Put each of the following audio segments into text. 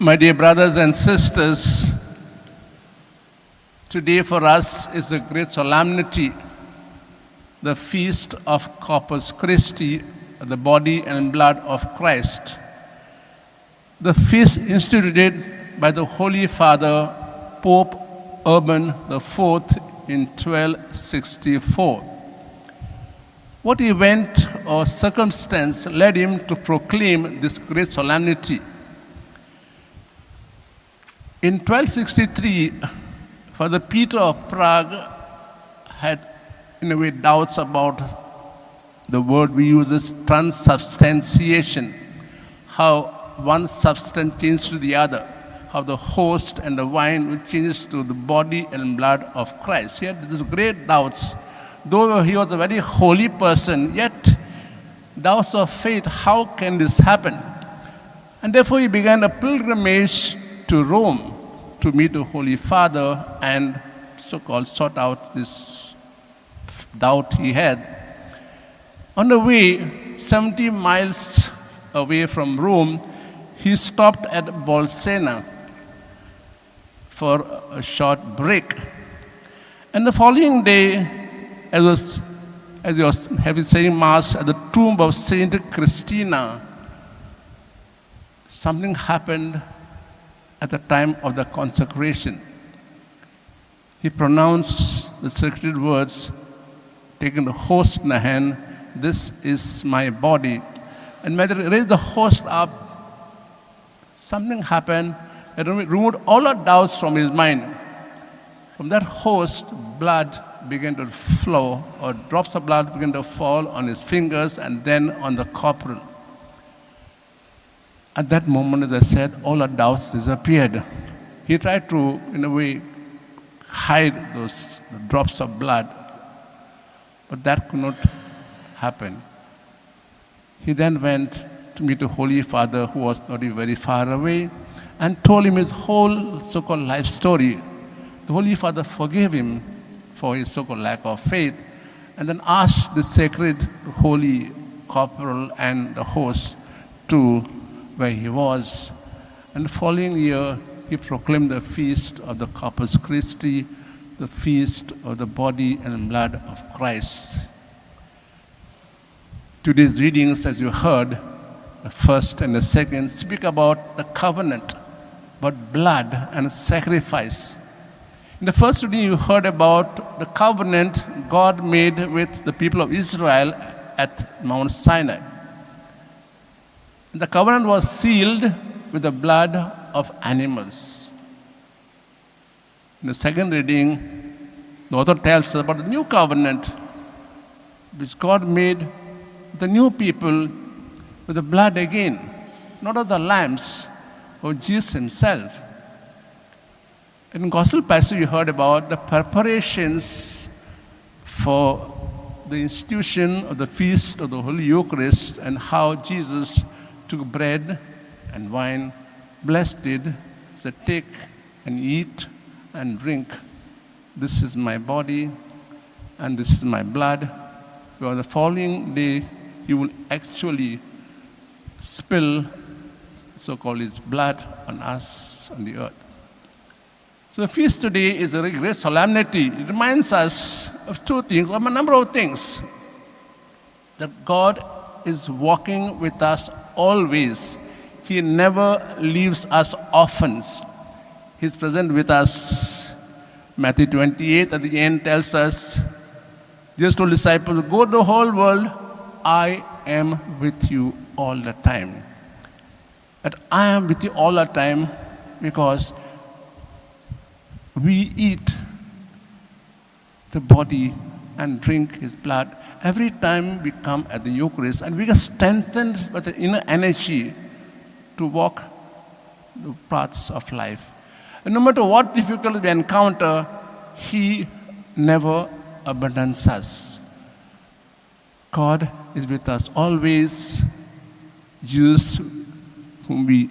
My dear brothers and sisters, today for us is a great solemnity, the feast of Corpus Christi, the body and blood of Christ. The feast instituted by the Holy Father, Pope Urban IV in 1264. What event or circumstance led him to proclaim this great solemnity? In 1263, Father Peter of Prague had, in a way, doubts about the word we use as transubstantiation, how one substance changes to the other, how the host and the wine changes to the body and blood of Christ. He had these great doubts. Though he was a very holy person, yet doubts of faith, how can this happen? And therefore he began a pilgrimage to Rome to meet the Holy Father and so-called sort out this doubt he had. On the way, 70 miles away from Rome, he stopped at Bolsena for a short break. And the following day, as he was having saying Mass at the tomb of Saint Christina, something happened at the time of the consecration. He pronounced the sacred words, taking the host in the hand, "This is my body." And when he raised the host up, something happened that removed all the doubts from his mind. From that host, blood began to flow, or drops of blood began to fall on his fingers and then on the corporal. At that moment, as I said, all our doubts disappeared. He tried to, in a way, hide those drops of blood, but that could not happen. He then went to meet the Holy Father, who was not very far away, and told him his whole so-called life story. The Holy Father forgave him for his so-called lack of faith, and then asked the sacred holy corporal and the host to where he was. And the following year, he proclaimed the feast of the Corpus Christi, the feast of the body and blood of Christ. Today's readings, as you heard, the first and the second, speak about the covenant, about blood and sacrifice. In the first reading, you heard about the covenant God made with the people of Israel at Mount Sinai. The covenant was sealed with the blood of animals. In the second reading, the author tells us about the new covenant, which God made with the new people with the blood again, not of the lambs, of Jesus himself. In Gospel passage, you heard about the preparations for the institution of the feast of the Holy Eucharist and how Jesus took bread and wine, blessed it, said, "Take and eat and drink. This is my body and this is my blood." On the following day, he will actually spill so-called his blood on us, on the earth. So the feast today is a great solemnity. It reminds us of two things, of a number of things. That God is walking with us always. He never leaves us orphans. He's present with us. Matthew 28 at the end tells us, Jesus told disciples, "Go to the whole world, I am with you all the time." That I am with you all the time because we eat the body and drink his blood every time we come at the Eucharist, and we get strengthened with the inner energy to walk the paths of life. And no matter what difficulties we encounter, he never abandons us. God is with us always. Jesus, whom we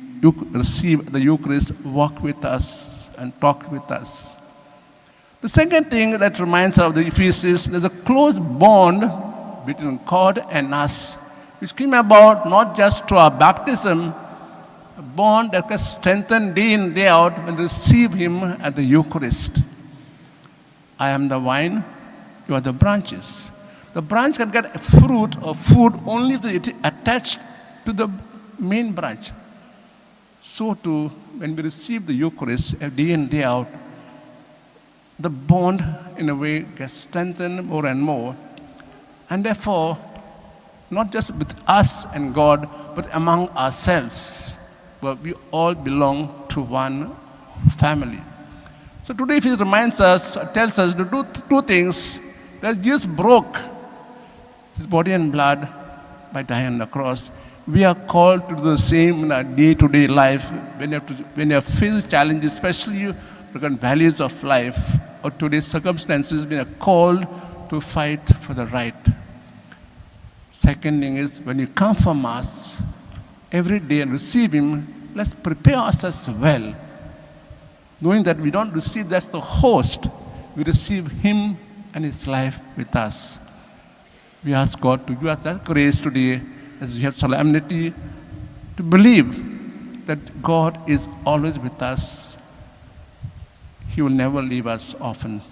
receive the Eucharist, walk with us and talk with us. The second thing that reminds us of the feast is there's a close bond between God and us, which came about not just through our baptism, a bond that gets strengthened day in, day out when we receive Him at the Eucharist. I am the vine, you are the branches. The branch can get fruit or food only if it is attached to the main branch. So too, when we receive the Eucharist day in, day out, the bond in a way gets strengthened more and more. And therefore, not just with us and God, but among ourselves, where we all belong to one family. So today, if He reminds us, tells us to do two things, that Jesus broke His body and blood by dying on the cross. We are called to do the same in our day-to-day life when you have faced challenges, especially regarding values of life or today's circumstances. We are called to fight for the right. Second thing is, when you come for Mass every day and receive Him, let's prepare ourselves well, knowing that we don't receive just the host, we receive Him and His life with us. We ask God to give us that grace today as we have solemnity to believe that God is always with us. He will never leave us orphans.